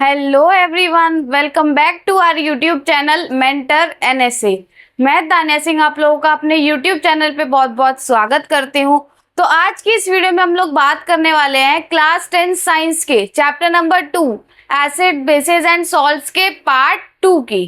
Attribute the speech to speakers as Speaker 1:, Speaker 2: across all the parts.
Speaker 1: Hello everyone, welcome back to our YouTube channel mentor NSA. मैं तान्या सिंह आप लोगों का अपने यूट्यूब चैनल पे बहुत बहुत स्वागत करती हूँ। तो आज की इस वीडियो में हम लोग बात करने वाले हैं क्लास 10 साइंस के chapter number 2 acid basis and salts के पार्ट 2 की।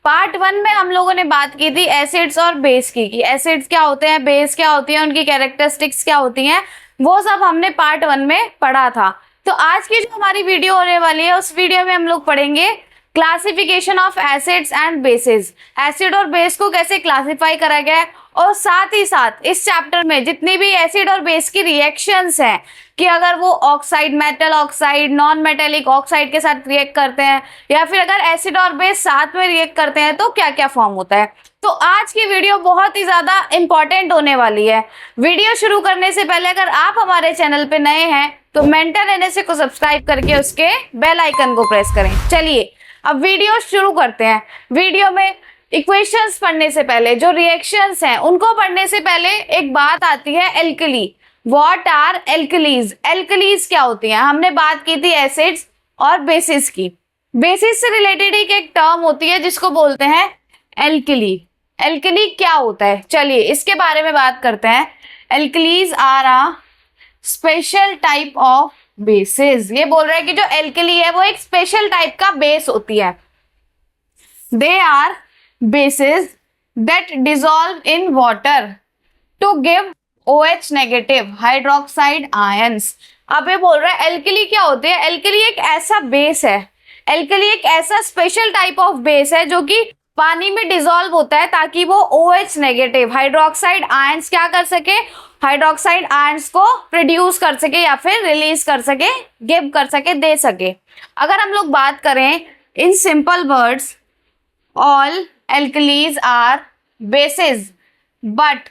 Speaker 1: पार्ट 1 में हम लोगों ने बात की थी एसिड्स और बेस की, कि एसिड्स क्या होते हैं, बेस क्या होती है, उनकी कैरेक्टरिस्टिक्स क्या होती हैं, वो सब हमने पार्ट 1 में पढ़ा था। तो आज की जो हमारी वीडियो होने वाली है, उस वीडियो में हम लोग पढ़ेंगे classification of acids and basis, acid और बेस को कैसे क्लासिफाई करा गया है, और साथ ही साथ इस चैप्टर में जितनी भी एसिड और बेस की रिएक्शंस हैं, कि अगर वो oxide, metal oxide, non metallic oxide के साथ रिएक्ट करते हैं, या फिर अगर एसिड और बेस साथ में रिएक्ट करते हैं तो क्या क्या फॉर्म होता है। तो आज की वीडियो बहुत ही ज्यादा इंपॉर्टेंट होने वाली है। वीडियो शुरू करने से पहले अगर आप हमारे चैनल पे नए हैं तो मेंटर एनएसए को सब्सक्राइब करके उसके बेल आइकन को प्रेस करें। चलिए अब वीडियो शुरू करते हैं। वीडियो में इक्वेशंस पढ़ने से पहले, जो रिएक्शंस हैं उनको पढ़ने से पहले एक बात आती है alkali. What are alkalis? Alkalis क्या होती हैं? हमने बात की थी एसिड्स और बेसिस की। बेसिस से रिलेटेड एक टर्म होती है जिसको बोलते हैं एल्कली। एल्कली क्या होता है, चलिए इसके बारे में बात करते हैं। Alkalis are a special type of bases. ये बोल रहे हैं कि जो एल्कली है वो एक स्पेशल टाइप का बेस होती है। They are bases that dissolve in water to give OH negative hydroxide ions. अब ये बोल रहा है एल्कली क्या होती है। एल्कली एक ऐसा बेस है, एल्कली एक ऐसा स्पेशल टाइप ऑफ बेस है जो कि पानी में डिसॉल्व होता है ताकि वो OH नेगेटिव हाइड्रोक्साइड आयंस क्या कर सके, हाइड्रोक्साइड आयंस को प्रोड्यूस कर सके या फिर रिलीज कर सके, गिव कर सके, दे सके। अगर हम लोग बात करें in simple words, all alkalis are bases but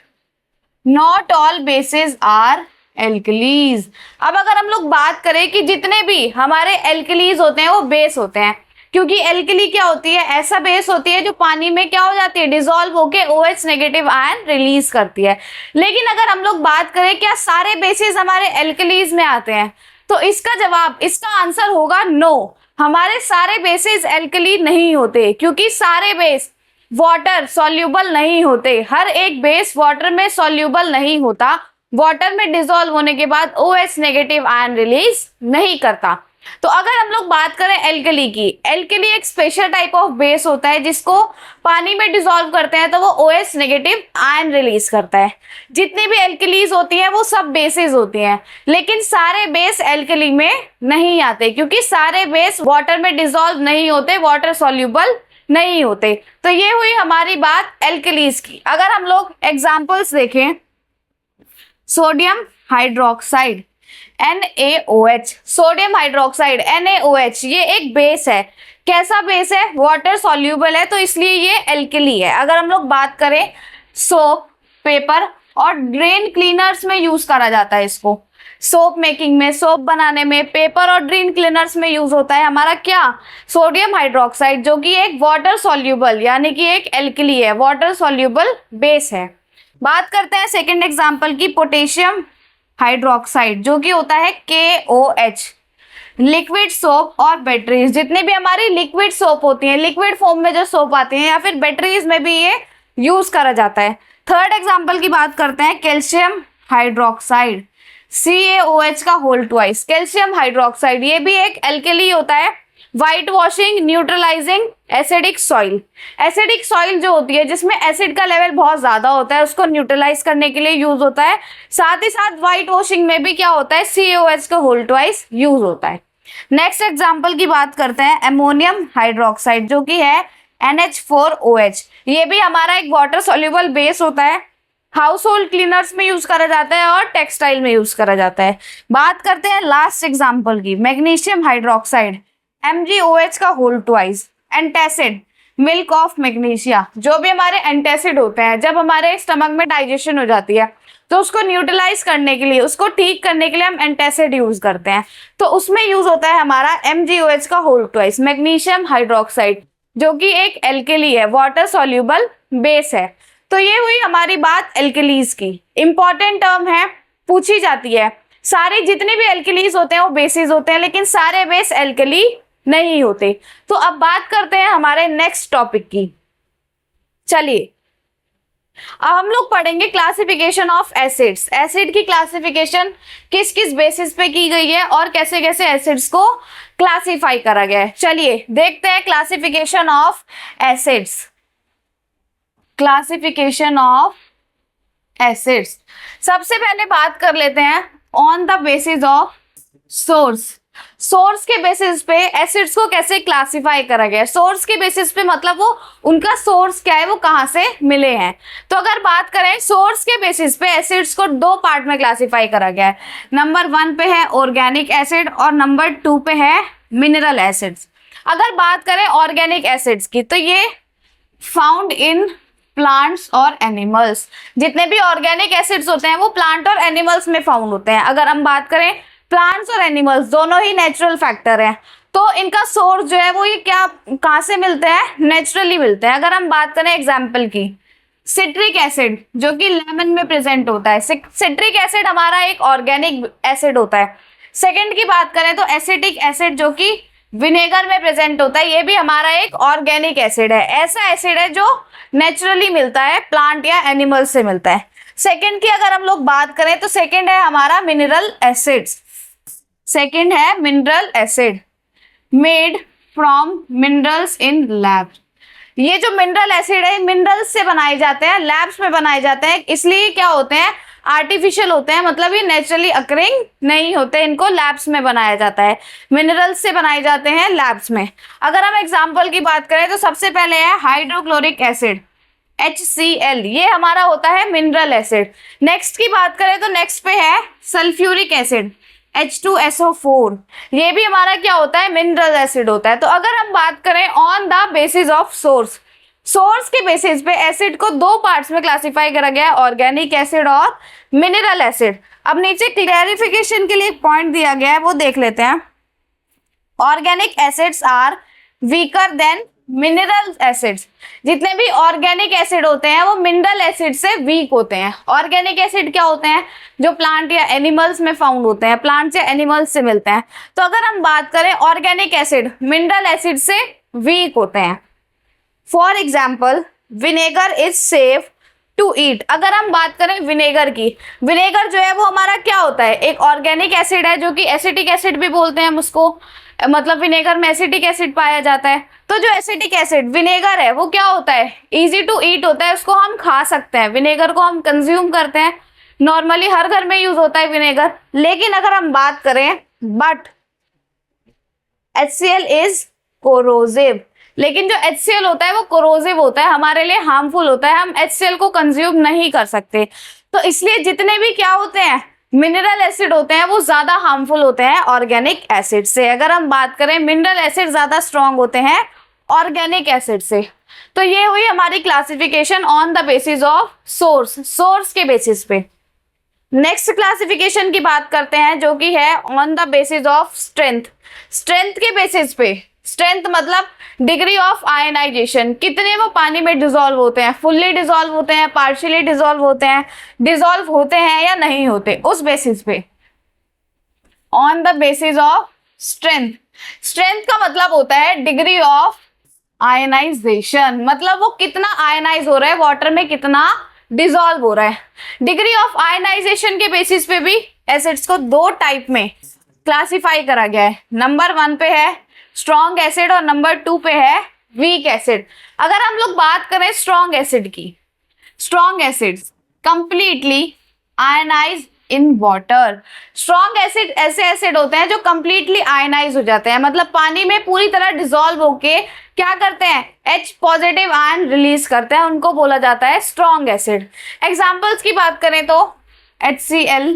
Speaker 1: not all bases are alkalis. अब अगर हम लोग बात करें कि जितने भी हमारे एल्कलीज होते हैं वो बेस होते हैं, क्योंकि एल्कली क्या होती है, ऐसा बेस होती है जो पानी में क्या हो जाती है, डिसॉल्व होके OH नेगेटिव आयन रिलीज करती है। लेकिन अगर हम लोग बात करें क्या सारे बेसिस हमारे एल्कलीज में आते हैं, तो इसका जवाब, इसका आंसर होगा नो। हमारे सारे बेसिस एल्कली नहीं होते, क्योंकि सारे बेस वाटर सॉल्यूबल नहीं होते। हर एक बेस वाटर में सॉल्यूबल नहीं होता, वाटर में डिसॉल्व होने के बाद OH नेगेटिव आयन रिलीज नहीं करता। तो अगर हम लोग बात करें एल्कली की, एल्कली एक स्पेशल टाइप ऑफ बेस होता है जिसको पानी में डिसॉल्व करते हैं तो वो OH नेगेटिव आयन रिलीज करता है। जितनी भी एल्कलीज होती हैं वो सब बेसिस होती हैं, लेकिन सारे बेस एल्कली में नहीं आते, क्योंकि सारे बेस वाटर में डिसॉल्व नहीं होते, वाटर सॉल्यूबल नहीं होते। तो ये हुई हमारी बात एल्कलीज की। अगर हम लोग एग्जांपल्स देखें, sodium hydroxide NaOH, sodium hydroxide NaOH, ये एक बेस है। कैसा बेस है? वाटर सॉल्यूबल है, तो इसलिए ये एल्कली है। अगर हम लोग बात करें सोप, पेपर और ड्रेन क्लीनर्स में यूज करा जाता है इसको। सोप मेकिंग में, सोप बनाने में, पेपर और ड्रेन क्लीनर्स में यूज होता है हमारा क्या, सोडियम हाइड्रोक्साइड, जो कि एक वाटर सॉल्यूबल यानी कि एक एल्कली है, वाटर सॉल्यूबल बेस है। बात करते हैं सेकेंड एग्जाम्पल की, पोटेशियम हाइड्रोक्साइड, जो कि होता है KOH। लिक्विड सोप और बैटरीज, जितने भी हमारी लिक्विड सोप होती हैं, लिक्विड फॉर्म में जो सोप आती हैं, या फिर बैटरीज में भी ये यूज करा जाता है। थर्ड एग्जांपल की बात करते हैं, कैल्शियम हाइड्रोक्साइड CaOH का होल ट्वाइस। कैल्शियम हाइड्रोक्साइड ये भी एक एल्कली होता है। White washing, neutralising acidic soil, acidic soil जो होती है जिसमें एसिड का लेवल बहुत ज्यादा होता है, उसको न्यूट्रलाइज करने के लिए यूज होता है। साथ ही साथ वाइट वॉशिंग में भी क्या होता है, CaOH का होल ट्वाइस यूज होता है। नेक्स्ट एग्जांपल की बात करते हैं, अमोनियम हाइड्रोक्साइड, जो कि है NH4OH। ये भी हमारा एक वाटर सॉल्यूबल बेस होता है। हाउस होल्ड क्लीनर्स में यूज करा जाता है और टेक्सटाइल में यूज करा जाता है। बात करते हैं लास्ट एग्जांपल की, मैग्नीशियम हाइड्रोक्साइड MgOH का whole twice. Antacid, milk of magnesia, जो भी हमारे एंटासिड होते हैं, जब हमारे स्टमक में डाइजेशन हो जाती है तो उसको न्यूट्रलाइज करने के लिए, उसको ठीक करने के लिए हम एंटासिड यूज करते हैं, तो उसमें यूज होता है हमारा MgOH का होल ट्वाइस, मैग्नीशियम हाइड्रोक्साइड, जो कि एक एल्कली है, वाटर सॉल्यूबल बेस है। तो ये हुई हमारी बात एल्कलीज की। इंपॉर्टेंट टर्म है, पूछी जाती है। सारे जितने भी एल्कलीज होते हैं वो बेसिस होते हैं, लेकिन सारे बेस एल्कली नहीं होते। तो अब बात करते हैं हमारे नेक्स्ट टॉपिक की। चलिए अब हम लोग पढ़ेंगे क्लासिफिकेशन ऑफ एसिड्स। एसिड की क्लासिफिकेशन किस किस बेसिस पे की गई है और कैसे कैसे एसिड्स को क्लासिफाई करा गया है। चलिए देखते हैं classification of acids. Classification of acids, सबसे पहले बात कर लेते हैं on the basis of source. Source के बेसिस पे एसिड्स को कैसे क्लासिफाई करा गया है। सोर्स के बेसिस पे मतलब वो उनका सोर्स क्या है, वो कहाँ से मिले हैं। तो अगर बात करें सोर्स के बेसिस पे एसिड्स को दो पार्ट में क्लासिफाई करा गया है। नंबर 1 पे है ऑर्गेनिक एसिड और नंबर 2 पे है मिनरल एसिड्स। अगर बात करें ऑर्गेनिक एसिड्स की तो ये फाउंड इन प्लांट्स और एनिमल्स। जितने भी ऑर्गेनिक एसिड्स होते हैं वो प्लांट और एनिमल्स में फाउंड होते हैं। अगर हम बात करें प्लांट्स और एनिमल्स दोनों ही नेचुरल फैक्टर हैं, तो इनका सोर्स जो है वो ये क्या कहाँ से मिलते हैं, नेचुरली मिलते हैं। अगर हम बात करें एग्जाम्पल की, सिट्रिक एसिड जो कि लेमन में प्रेजेंट होता है। सिट्रिक एसिड हमारा एक ऑर्गेनिक एसिड होता है। सेकेंड की बात करें तो एसिटिक एसिड जो कि विनेगर में प्रेजेंट होता है, ये भी हमारा एक ऑर्गेनिक एसिड है। ऐसा एसिड है जो नेचुरली मिलता है, प्लांट या एनिमल से मिलता है। सेकेंड की अगर हम लोग बात करें तो सेकेंड है हमारा मिनरल एसिड्स। सेकेंड है mineral acid made from minerals in lab. ये जो मिनरल एसिड है मिनरल्स से बनाए जाते हैं, लैब्स में बनाए जाते हैं, इसलिए क्या होते हैं, आर्टिफिशियल होते हैं, मतलब ये नेचुरली अकरिंग नहीं होते, इनको लैब्स में बनाया जाता है। मिनरल्स से बनाए जाते हैं लैब्स में। अगर हम एग्जांपल की बात करें तो सबसे पहले है हाइड्रोक्लोरिक एसिड HCl, ये हमारा होता है मिनरल एसिड। नेक्स्ट की बात करें तो नेक्स्ट पे है सल्फ्यूरिक एसिड H2SO4, ये भी हमारा क्या होता है, मिनरल एसिड होता है। तो अगर हम बात करें on the basis of source, source के बेसिस पे एसिड को दो पार्ट्स में क्लासिफाई करा गया है, ऑर्गेनिक एसिड और मिनरल एसिड। अब नीचे क्लैरिफिकेशन के लिए एक पॉइंट दिया गया है, वो देख लेते हैं। Organic acids are weaker than mineral acids. जितने भी ऑर्गेनिक एसिड होते हैं वो मिनरल एसिड से वीक होते हैं। ऑर्गेनिक एसिड क्या होते हैं, जो प्लांट या एनिमल्स में फाउंड होते हैं, प्लांट या एनिमल्स से मिलते हैं। तो अगर हम बात करें ऑर्गेनिक एसिड मिनरल एसिड से वीक होते हैं। For example vinegar is safe to eat. अगर हम बात करें विनेगर की, विनेगर जो है वो हमारा क्या होता है, एक ऑर्गेनिक एसिड है जो कि एसिटिक एसिड भी बोलते हैं हम उसको, मतलब विनेगर में एसिटिक एसिड पाया जाता है। तो जो एसिटिक एसिड विनेगर है वो क्या होता है, इजी टू ईट होता है, उसको हम खा सकते हैं। विनेगर को हम कंज्यूम करते हैं, नॉर्मली हर घर में यूज होता है विनेगर। लेकिन अगर हम बात करें बट HCl इज कोरोसिव, लेकिन जो HCl होता है वो कोरोसिव होता है, हमारे लिए हार्मफुल होता है, हम HCl को कंज्यूम नहीं कर सकते। तो इसलिए जितने भी क्या होते हैं मिनरल एसिड होते हैं वो ज्यादा हार्मफुल होते हैं ऑर्गेनिक एसिड से। अगर हम बात करें मिनरल एसिड ज्यादा स्ट्रॉन्ग होते हैं ऑर्गेनिक एसिड से। तो ये हुई हमारी classification on the basis of source, source के बेसिस पे। नेक्स्ट क्लासिफिकेशन की बात करते हैं जो कि है on the basis of strength. Strength के बेसिस पे, स्ट्रेंथ मतलब डिग्री ऑफ आयनाइजेशन, कितने वो पानी में डिसॉल्व होते हैं, फुल्ली डिसॉल्व होते हैं, पार्शियली डिसॉल्व होते हैं, डिसॉल्व होते हैं या नहीं होते, उस बेसिस पे on the basis of strength. Strength का मतलब होता है डिग्री ऑफ आयनाइजेशन, मतलब वो कितना आयनाइज हो रहा है, वाटर में कितना डिसॉल्व हो रहा है। डिग्री ऑफ आयनाइजेशन के बेसिस पे भी एसिड्स को दो टाइप में क्लासिफाई करा गया है। नंबर 1 पे है स्ट्रॉन्ग एसिड और नंबर 2 पे है वीक एसिड। अगर हम लोग बात करें स्ट्रॉन्ग एसिड की, strong acids completely ionize in water. Strong acid ऐसे एसिड होते हैं जो कंप्लीटली आयनाइज हो जाते हैं, मतलब पानी में पूरी तरह डिसॉल्व होके क्या करते हैं, H पॉजिटिव आयन रिलीज करते हैं, उनको बोला जाता है स्ट्रॉन्ग एसिड। एग्जाम्पल्स की बात करें तो HCl,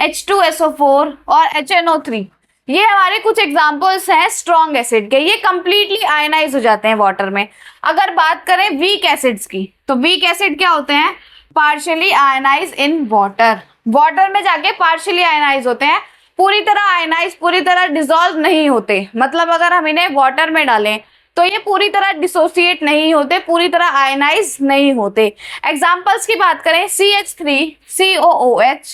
Speaker 1: H2SO4 और HNO3, ये हमारे कुछ एग्जाम्पल्स हैं स्ट्रॉन्ग एसिड के, ये कंप्लीटली आयनाइज हो जाते हैं वाटर में। अगर बात करें वीक एसिड्स की, तो वीक एसिड क्या होते हैं, partially ionize in water, water में जाके पार्शियली आयनाइज होते हैं, पूरी तरह आयनाइज, पूरी तरह डिसॉल्व नहीं होते। मतलब अगर हम इन्हें वाटर में डालें तो ये पूरी तरह डिसोसिएट नहीं होते, पूरी तरह आयनाइज नहीं होते। एग्जाम्पल्स की बात करें CH3, COOH,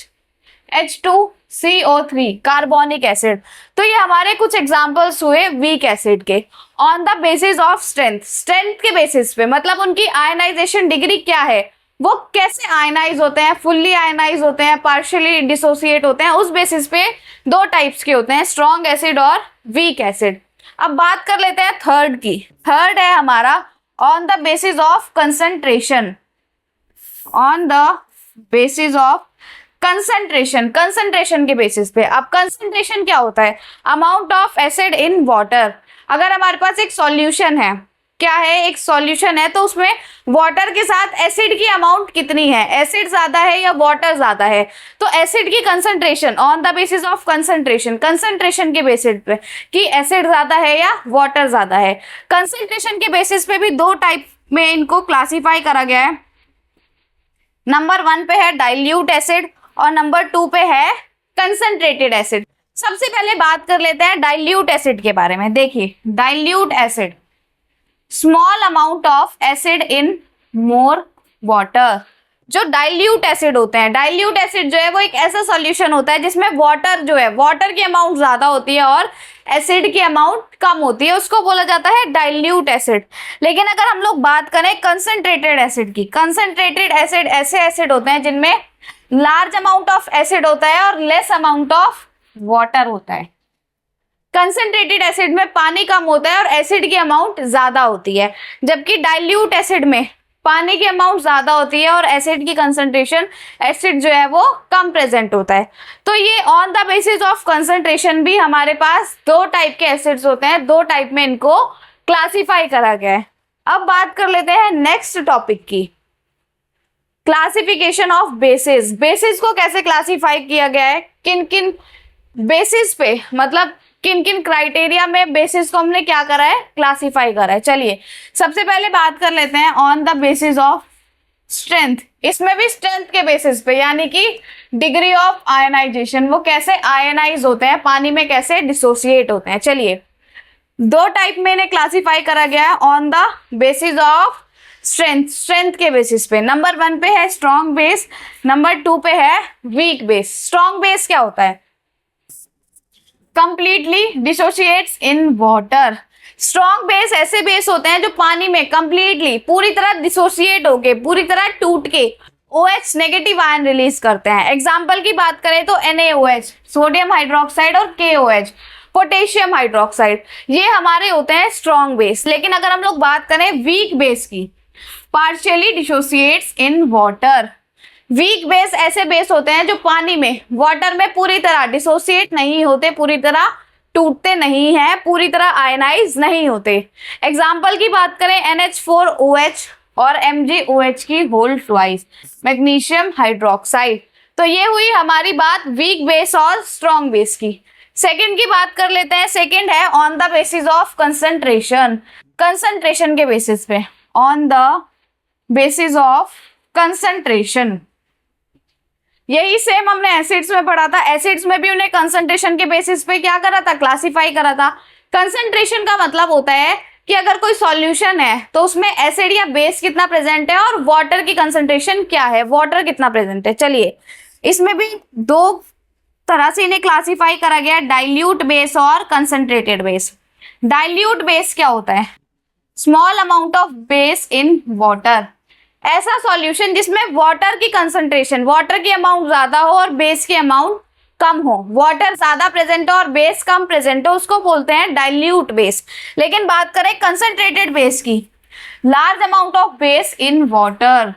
Speaker 1: H2CO3 carbonic acid. तो ये हमारे कुछ एग्जांपल्स हुए वीक एसिड के। On the basis of strength, strength के बेसिस पे मतलब उनकी आयनाइजेशन डिग्री क्या है, वो कैसे आयनाइज होते हैं, फुल्ली आयनाइज होते हैं, पार्शियली डिसोसिएट होते हैं, उस बेसिस पे दो टाइप्स के होते हैं, स्ट्रॉन्ग एसिड और वीक एसिड। अब बात कर लेते हैं थर्ड की। थर्ड है हमारा on the basis of concentration. On the basis of concentration, concentration के बेसिस पे। अब कंसंट्रेशन क्या होता है, amount of acid in water. अगर हमारे पास एक सॉल्यूशन है, क्या है, एक सॉल्यूशन है, तो उसमें वाटर के साथ एसिड की अमाउंट कितनी है, एसिड ज्यादा है या वाटर ज्यादा है, तो एसिड की concentration on the basis of concentration, concentration के बेसिस पे कि एसिड ज्यादा है या वाटर ज्यादा है। कंसंट्रेशन के बेसिस पे भी दो टाइप में इनको क्लासिफाई करा गया है। नंबर 1 पे है डाइल्यूट एसिड और नंबर 2 पे है कंसंट्रेटेड एसिड। सबसे पहले बात कर लेते हैं डाइल्यूट एसिड के बारे में। देखिए dilute acid, small amount of acid in more water. जो डाइल्यूट एसिड होते हैं, डाइल्यूट एसिड जो है वो एक ऐसा सॉल्यूशन होता है जिसमें वाटर जो है, वाटर की अमाउंट ज्यादा होती है और एसिड की अमाउंट कम होती है, उसको बोला जाता है डाइल्यूट एसिड। लेकिन अगर हम लोग बात करें कंसंट्रेटेड एसिड की, कंसंट्रेटेड एसिड ऐसे एसिड होते हैं जिनमें लार्ज अमाउंट ऑफ एसिड होता है और लेस अमाउंट ऑफ वाटर होता है। कंसंट्रेटेड एसिड में पानी कम होता है और एसिड की अमाउंट ज्यादा होती है, जबकि डाइल्यूट एसिड में पानी की अमाउंट ज्यादा होती है और एसिड की कंसंट्रेशन, एसिड जो है वो कम प्रेजेंट होता है। तो ये on the basis of concentration भी हमारे पास दो टाइप के एसिड्स होते हैं, दो टाइप में इनको क्लासिफाई करा गया है। अब बात कर लेते हैं नेक्स्ट टॉपिक की, क्लासिफिकेशन ऑफ बेसिस। बेसिस को कैसे क्लासिफाई किया गया है, किन किन बेसिस पे, मतलब किन किन क्राइटेरिया में बेसिस को हमने क्या करा है, क्लासिफाई करा है। चलिए सबसे पहले बात कर लेते हैं on the basis of strength. इसमें भी स्ट्रेंथ के बेसिस पे, यानी कि डिग्री ऑफ आयनाइजेशन, वो कैसे आयनाइज होते हैं, पानी में कैसे डिसोसिएट होते हैं। चलिए दो टाइप में इन्हें क्लासिफाई करा गया है on the basis of strength, strength के बेसिस पे। नंबर 1 पे है स्ट्रॉन्ग बेस, नंबर 2 पे है वीक बेस। स्ट्रॉन्ग बेस क्या होता है, कंप्लीटली डिसोसिएट्स इन वाटर। स्ट्रॉन्ग बेस ऐसे बेस होते हैं जो पानी में कंप्लीटली, पूरी तरह डिसोसिएट होके, पूरी तरह टूट के OH नेगेटिव आयन रिलीज करते हैं। एग्जाम्पल की बात करें तो NaOH सोडियम हाइड्रोक्साइड और KOH पोटेशियम हाइड्रोक्साइड, ये हमारे होते हैं स्ट्रॉन्ग बेस। लेकिन अगर हम लोग बात करें वीक बेस की, partially dissociates in water. Weak base ऐसे बेस होते हैं जो पानी में, वाटर में पूरी तरह डिसोसिएट नहीं होते, पूरी तरह टूटते नहीं हैं, पूरी तरह आयनाइज नहीं होते। एग्जाम्पल की बात करें NH4OH और MgOH की होल ट्वाइस, मैग्नीशियम हाइड्रोक्साइड। तो ये हुई हमारी बात वीक बेस और स्ट्रॉन्ग बेस की। सेकंड की बात कर लेते हैं। सेकंड है on the basis of concentration, concentration के बेसिस पे, on the basis of concentration. यही सेम हमने एसिड्स में पढ़ा था, एसिड्स में भी उन्हें कंसंट्रेशन के बेसिस पे क्या करा था, क्लासिफाई करा था। कंसंट्रेशन का मतलब होता है कि अगर कोई सॉल्यूशन है तो उसमें एसिड या बेस कितना प्रेजेंट है और वाटर की कंसंट्रेशन क्या है, वाटर कितना प्रेजेंट है। चलिए इसमें भी दो तरह से इन्हें क्लासिफाई करा गया, डाइल्यूट बेस और कंसंट्रेटेड बेस। डाइल्यूट बेस क्या होता है, small amount of base in water. ऐसा सॉल्यूशन जिसमें वाटर की कंसंट्रेशन, वाटर की अमाउंट ज्यादा हो और बेस की अमाउंट कम हो, वाटर ज्यादा प्रेजेंट हो और बेस कम प्रेजेंट हो, उसको बोलते हैं डाइल्यूट बेस। लेकिन बात करें कंसंट्रेटेड बेस की, large amount of base in water.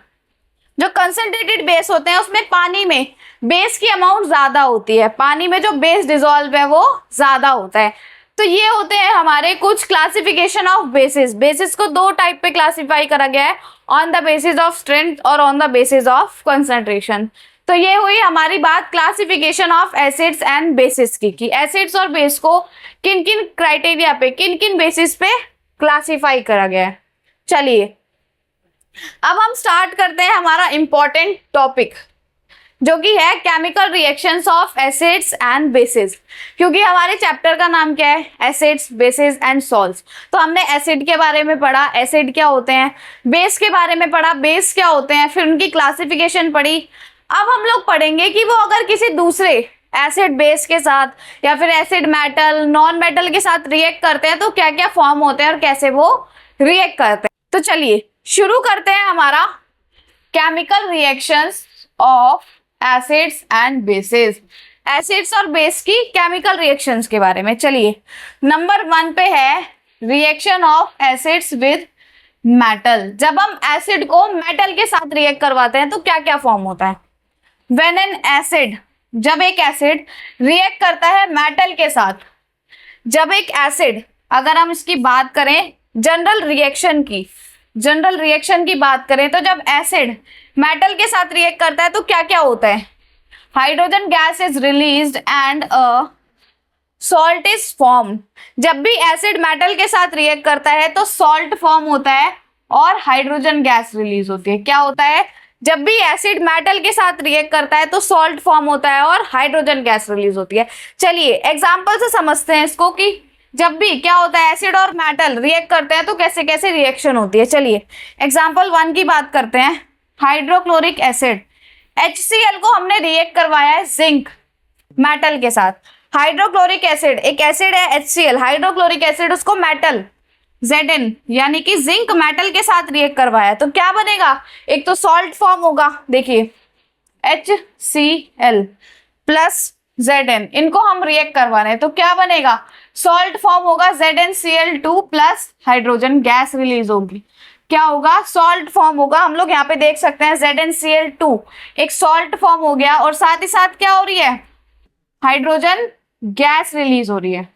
Speaker 1: जो कंसंट्रेटेड बेस होते हैं उसमें पानी में बेस की अमाउंट ज्यादा होती है, पानी में जो बेस डिसॉल्व है वो ज्यादा होता है। तो ये होते हैं हमारे कुछ क्लासिफिकेशन ऑफ बेसिस। बेसिस को दो टाइप पे क्लासिफाई करा गया है, on the basis of strength और on the basis of concentration. तो ये हुई हमारी बात classification of acids and bases की, कि एसिड्स और बेस को किन किन क्राइटेरिया पे, किन किन बेसिस पे क्लासिफाई करा गया है। चलिए अब हम स्टार्ट करते हैं हमारा इंपॉर्टेंट टॉपिक, जो कि है chemical reactions of acids and basis. क्योंकि हमारे चैप्टर का नाम क्या है, एसिड्स, बेसिस एंड सॉल्ट्स। तो हमने एसिड के बारे में पढ़ा, एसिड क्या होते हैं, बेस के बारे में पढ़ा, बेस क्या होते हैं, फिर उनकी क्लासिफिकेशन पढ़ी, अब हम लोग पढ़ेंगे कि वो अगर किसी दूसरे एसिड बेस के साथ या फिर एसिड मेटल नॉन मेटल के साथ रिएक्ट करते हैं तो क्या क्या फॉर्म होते हैं और कैसे वो रिएक्ट करते हैं। तो चलिए शुरू करते हैं हमारा chemical reactions of acids and bases, acids और बेस की केमिकल रिएक्शंस के बारे में। चलिए नंबर 1 पे है reaction of acids with metal. जब हम एसिड को मेटल के साथ रिएक्ट करवाते हैं तो क्या क्या फॉर्म होता है। व्हेन एन एसिड, जब एक एसिड रिएक्ट करता है मेटल के साथ, जब एक एसिड, अगर हम इसकी बात करें जनरल रिएक्शन की बात करें तो जब एसिड मेटल के साथ रिएक्ट करता है तो क्या क्या होता है। Hydrogen gas is released and a salt is form. जब भी एसिड मेटल के साथ रिएक्ट करता है तो सॉल्ट फॉर्म होता है और हाइड्रोजन गैस रिलीज होती है। क्या होता है, जब भी एसिड मेटल के साथ रिएक्ट करता है तो सॉल्ट फॉर्म होता है और हाइड्रोजन गैस रिलीज होती है। चलिए एग्जांपल से समझते हैं इसको कि जब भी क्या होता है एसिड और मेटल रिएक्ट करते हैं तो कैसे कैसे रिएक्शन होती है। चलिए एग्जांपल 1 की बात करते हैं। हाइड्रोक्लोरिक एसिड, HCl को हमने रिएक्ट करवाया है जिंक मेटल के साथ। हाइड्रोक्लोरिक एसिड एक एसिड है HCl, हाइड्रोक्लोरिक एसिड उसको मेटल Zn यानी कि जिंक मेटल के साथ रिएक्ट करवाया तो क्या बनेगा, एक तो सॉल्ट फॉर्म होगा, देखिए HCl प्लस Zn, इनको हम रिएक्ट करवा रहे हैं तो क्या बनेगा, सॉल्ट फॉर्म होगा ZnCl2 plus hydrogen gas release होगी। क्या होगा, सॉल्ट फॉर्म होगा। हम लोग यहाँ पे देख सकते हैं ZnCl2 एक सॉल्ट फॉर्म हो गया और साथ ही साथ क्या हो रही है, हाइड्रोजन गैस रिलीज हो रही है।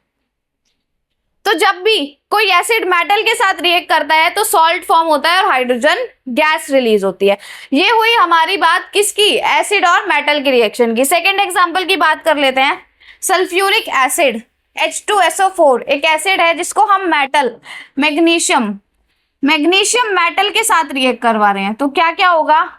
Speaker 1: तो जब भी कोई एसिड मेटल के साथ रिएक्ट करता है तो सॉल्ट फॉर्म होता है और हाइड्रोजन गैस रिलीज होती है। ये हुई हमारी बात किसकी, एसिड और मेटल की रिएक्शन की। सेकेंड एग्जांपल की बात कर लेते हैं। सल्फ्यूरिक एसिड H2SO4 एक एसिड है जिसको हम मैग्नीशियम मेटल के साथ रिएक्ट करवा रहे हैं तो क्या क्या होगा,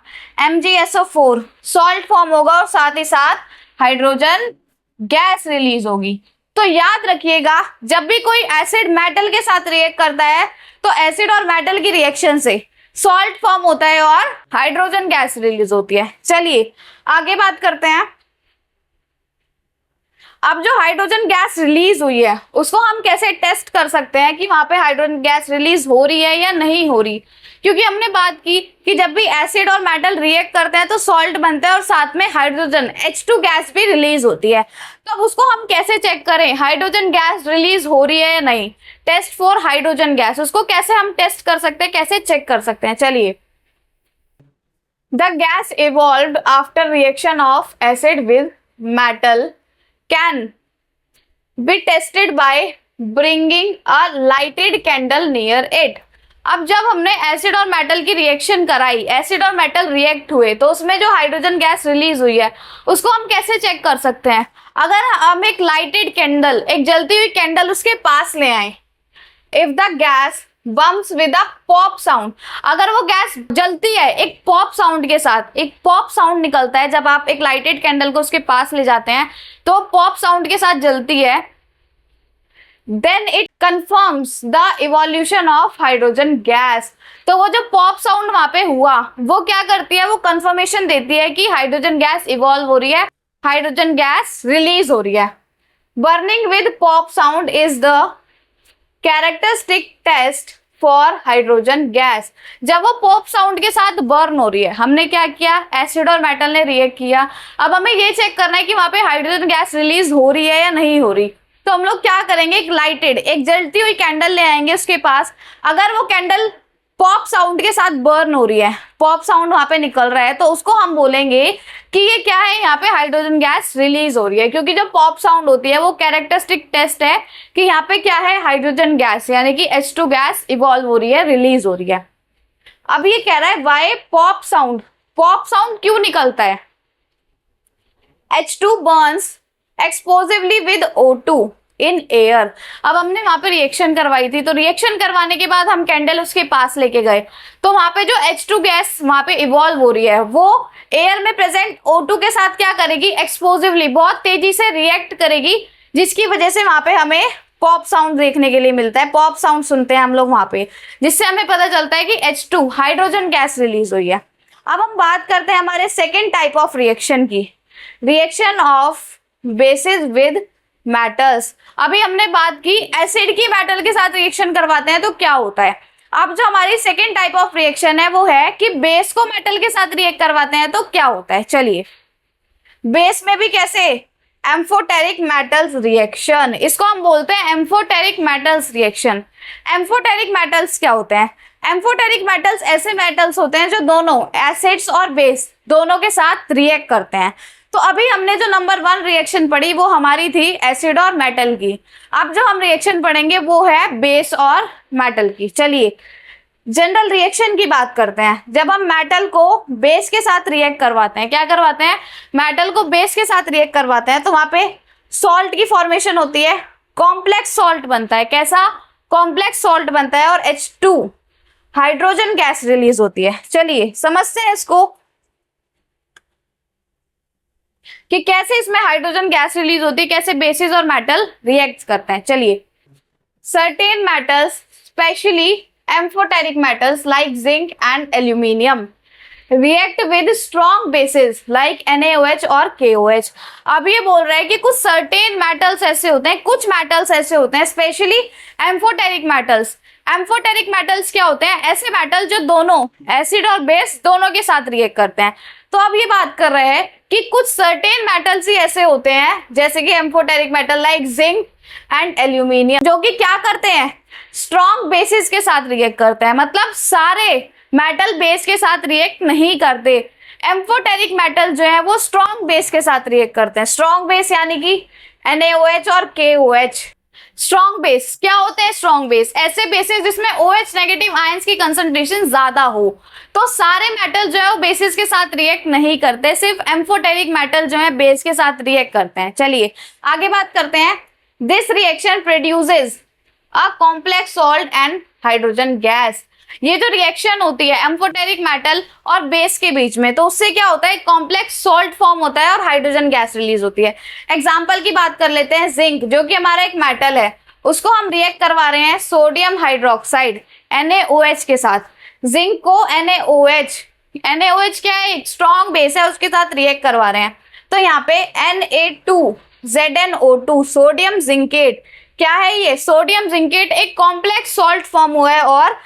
Speaker 1: MgSO4 सॉल्ट फॉर्म होगा और साथ ही साथ हाइड्रोजन गैस रिलीज होगी। तो याद रखिएगा जब भी कोई एसिड मेटल के साथ रिएक्ट करता है तो एसिड और मेटल की रिएक्शन से सॉल्ट फॉर्म होता है और हाइड्रोजन गैस रिलीज होती है। चलिए आगे बात करते हैं। अब जो हाइड्रोजन गैस रिलीज हुई है उसको हम कैसे टेस्ट कर सकते हैं कि वहां पे हाइड्रोजन गैस रिलीज हो रही है या नहीं हो रही, क्योंकि हमने बात की कि जब भी एसिड और मेटल रिएक्ट करते हैं तो सॉल्ट बनता है और साथ में हाइड्रोजन H2 गैस भी रिलीज होती है। तो अब उसको हम कैसे चेक करें हाइड्रोजन गैस रिलीज हो रही है या नहीं। टेस्ट फॉर हाइड्रोजन गैस, उसको कैसे हम टेस्ट कर सकते हैं, कैसे चेक कर सकते हैं। चलिए, the gas evolved after reaction of acid with metal can be tested by bringing a lighted candle near it। अब जब हमने एसिड और मेटल की रिएक्शन कराई, एसिड और मेटल रिएक्ट हुए तो उसमें जो हाइड्रोजन गैस रिलीज हुई है उसको हम कैसे चेक कर सकते हैं। अगर हम एक लाइटेड कैंडल, एक जलती हुई कैंडल उसके पास ले आए, if the gas burns with a pop sound, अगर वो गैस जलती है एक पॉप साउंड के साथ, एक पॉप साउंड निकलता है जब आप एक लाइटेड कैंडल को उसके पास ले जाते हैं तो पॉप साउंड के साथ जलती है, then it confirms the evolution of hydrogen gas. तो वो जो पॉप साउंड वहां पे हुआ वो क्या करती है, वो कंफर्मेशन देती है कि हाइड्रोजन गैस इवॉल्व हो रही है, हाइड्रोजन गैस रिलीज हो रही है। Burning with pop sound is the characteristic test for hydrogen gas. जब वो पॉप साउंड के साथ बर्न हो रही है, हमने क्या किया, एसिड और मेटल ने रिएक्ट किया, अब हमें ये चेक करना है कि वहां पे हाइड्रोजन गैस रिलीज हो रही है या नहीं हो रही। तो हम लोग क्या करेंगे, एक लाइटेड, एक जलती हुई कैंडल ले आएंगे उसके पास। अगर वो कैंडल पॉप साउंड के साथ बर्न हो रही है, पॉप साउंड वहां पे निकल रहा है, तो उसको हम बोलेंगे कि ये क्या है, यहाँ पे हाइड्रोजन गैस रिलीज हो रही है। क्योंकि जो पॉप साउंड होती है वो कैरेक्टरिस्टिक टेस्ट है कि यहाँ पे क्या है, हाइड्रोजन गैस यानी कि H2 गैस इवॉल्व हो रही है, रिलीज हो रही है। अब ये कह रहा है why pop sound, pop sound क्यों निकलता है। H2 burns explosively with O2 in air. अब हमने वहां पे रिएक्शन करवाई थी, तो रिएक्शन करवाने के बाद हम कैंडल उसके पास लेके गए, तो वहां पे जो H2 गैस वहां पे इवॉल्व हो रही है वो एयर में प्रेजेंट O2 के साथ क्या करेगी, एक्सप्लोसिवली बहुत तेजी से रिएक्ट करेगी, जिसकी वजह से वहां पे हमें पॉप साउंड देखने के लिए मिलता है। पॉप साउंड सुनते हैं हम लोग वहां पे, जिससे हमें पता चलता है कि H2 हाइड्रोजन गैस रिलीज हुई है। अब हम बात करते हैं हमारे सेकेंड टाइप ऑफ रिएक्शन की, reaction of basis with metals. अभी हमने बात की एसिड की मेटल के साथ रिएक्शन करवाते हैं तो क्या होता है। अब जो हमारी सेकेंड टाइप ऑफ रिएक्शन है वो है कि बेस को मेटल के साथ रिएक्ट करवाते हैं तो क्या होता है। चलिए, बेस में भी कैसे, एम्फोटेरिक मेटल्स रिएक्शन, इसको हम बोलते हैं amphoteric metals reaction. Amphoteric metals क्या होते हैं? एम्फोटेरिक मेटल्स ऐसे मेटल्स होते हैं जो दोनों एसिड्स और बेस दोनों के साथ रिएक्ट करते हैं। तो अभी हमने जो नंबर 1 रिएक्शन पढ़ी वो हमारी थी एसिड और मेटल की। अब जो हम रिएक्शन पढ़ेंगे वो है बेस और मेटल की। चलिए, जनरल रिएक्शन की बात करते हैं। जब हम मेटल को बेस के साथ रिएक्ट करवाते हैं, क्या करवाते हैं, मेटल को बेस के साथ रिएक्ट करवाते हैं तो वहां पे सॉल्ट की फॉर्मेशन होती है, कॉम्प्लेक्स सॉल्ट बनता है। कैसा? कॉम्प्लेक्स सॉल्ट बनता है और H2 हाइड्रोजन गैस रिलीज होती है। चलिए समझते हैं इसको कि कैसे इसमें हाइड्रोजन गैस रिलीज होती है, कैसे बेसिस और मेटल रिएक्ट करते हैं। चलिए, certain metals specially amphoteric metals like zinc and aluminium react with strong bases like NaOH और KOH। अब ये बोल रहा है कि कुछ सर्टेन मेटल्स ऐसे होते हैं, कुछ मेटल्स ऐसे होते हैं specially amphoteric metals. Amphoteric metals क्या होते हैं? ऐसे मेटल जो दोनों एसिड और बेस दोनों के साथ रिएक्ट करते हैं। तो अब ये बात कर रहे हैं कि कुछ सर्टेन मेटल्स ही ऐसे होते हैं जैसे कि amphoteric metal like zinc and aluminium, जो कि क्या करते हैं, स्ट्रॉन्ग बेसिस के साथ रिएक्ट करते हैं। मतलब सारे मेटल बेस के साथ रिएक्ट नहीं करते। एम्फोटेरिक मेटल जो है वो स्ट्रॉन्ग बेस के साथ रिएक्ट करते हैं। स्ट्रॉन्ग बेस यानी कि NaOH और KOH। स्ट्रॉन्ग बेस क्या होते हैं? स्ट्रॉन्ग बेस ऐसे बेसिस जिसमें OH नेगेटिव आयंस की कंसंट्रेशन ज्यादा हो। तो सारे मेटल जो है वो बेसिस के साथ रिएक्ट नहीं करते, सिर्फ एम्फोटेरिक मेटल जो है बेस के साथ रिएक्ट करते हैं। चलिए आगे बात करते हैं। This reaction produces a complex salt and hydrogen gas. ये जो रिएक्शन होती है एम्फोटेरिक मेटल और बेस के बीच में, तो उससे क्या होता है, कॉम्प्लेक्स सॉल्ट फॉर्म होता है और हाइड्रोजन गैस रिलीज होती है। एग्जांपल की बात कर लेते हैं, जिंक जो कि हमारा एक मेटल है, उसको हम रिएक्ट करवा रहे हैं सोडियम हाइड्रोक्साइड NaOH के साथ। जिंक को NaOH क्या है, एक स्ट्रॉन्ग बेस है, उसके साथ रिएक्ट करवा रहे हैं। तो यहाँ पे Na2ZnO2 सोडियम जिंकेट क्या है, ये सोडियम जिंकेट एक कॉम्प्लेक्स सॉल्ट फॉर्म हुआ है और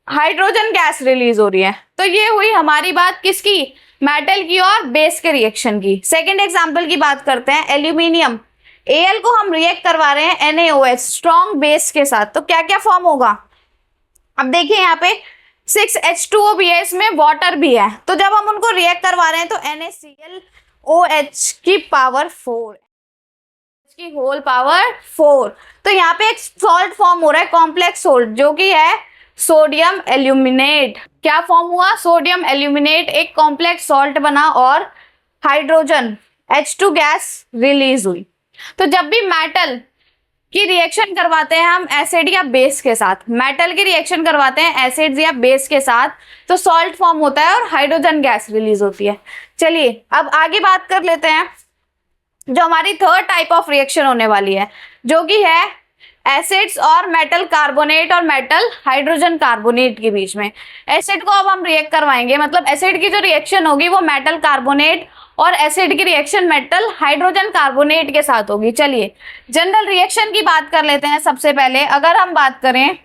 Speaker 1: हाइड्रोजन गैस रिलीज हो रही है। तो ये हुई हमारी बात किसकी, मेटल की और बेस के रिएक्शन की। सेकंड एग्जांपल की बात करते हैं, एल्यूमिनियम Al को हम रिएक्ट करवा रहे हैं NaOH स्ट्रॉन्ग बेस के साथ, तो क्या क्या फॉर्म होगा। अब देखिए यहाँ पे 6H2O भी है, इसमें वाटर भी है। तो जब हम उनको रिएक्ट करवा रहे हैं तो NaClOH की पावर 4 की होल पावर 4। तो यहाँ पे एक सॉल्ट फॉर्म हो रहा है, कॉम्प्लेक्स सॉल्ट, जो कि है सोडियम एल्यूमिनेट। क्या फॉर्म हुआ, सोडियम एल्यूमिनेट एक कॉम्प्लेक्स सॉल्ट बना और हाइड्रोजन H2 गैस रिलीज हुई। तो जब भी मेटल की रिएक्शन करवाते हैं हम एसिड या बेस के साथ, मेटल की रिएक्शन करवाते हैं एसिड या बेस के साथ, तो सॉल्ट फॉर्म होता है और हाइड्रोजन गैस रिलीज होती है। चलिए अब आगे बात कर लेते हैं जो हमारी थर्ड टाइप ऑफ रिएक्शन होने वाली है, जो कि है एसिड्स और मेटल कार्बोनेट और मेटल हाइड्रोजन कार्बोनेट के बीच में। एसिड को अब हम रिएक्ट करवाएंगे, मतलब एसिड की जो रिएक्शन होगी वो मेटल कार्बोनेट और एसिड की रिएक्शन मेटल हाइड्रोजन कार्बोनेट के साथ होगी। चलिए जनरल रिएक्शन की बात कर लेते हैं। सबसे पहले अगर हम बात करें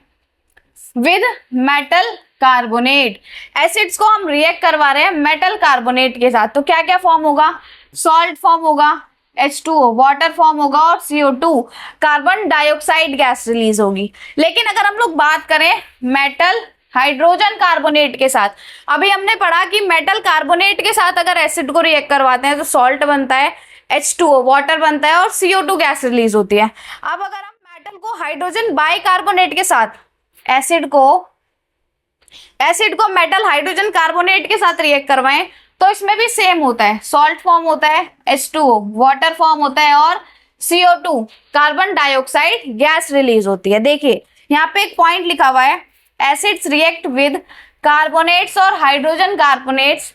Speaker 1: विद मेटल कार्बोनेट, एसिड्स को हम रिएक्ट करवा रहे हैं मेटल कार्बोनेट के साथ, तो क्या क्या फॉर्म होगा, सॉल्ट फॉर्म होगा, H2O वाटर फॉर्म होगा और CO2 carbon dioxide gas release होगी। लेकिन अगर हम लोग बात करें मेटल हाइड्रोजन कार्बोनेट के साथ, अभी हमने पढ़ा कि मेटल कार्बोनेट के साथ अगर एसिड को रिएक्ट करवाते हैं तो सॉल्ट बनता है, H2O वाटर बनता है और CO2 गैस रिलीज होती है। अब अगर हम मेटल को हाइड्रोजन बाइकार्बोनेट के साथ, एसिड को मेटल हाइड्रोजन कार्बोनेट के साथ रिएक्ट करवाएं तो इसमें भी सेम होता है, सॉल्ट फॉर्म होता है, H2O वाटर फॉर्म होता है और CO2 carbon dioxide gas release होती है। देखिए यहाँ पे एक पॉइंट लिखा हुआ है, एसिड्स रिएक्ट विद कार्बोनेट्स और hydrogen carbonates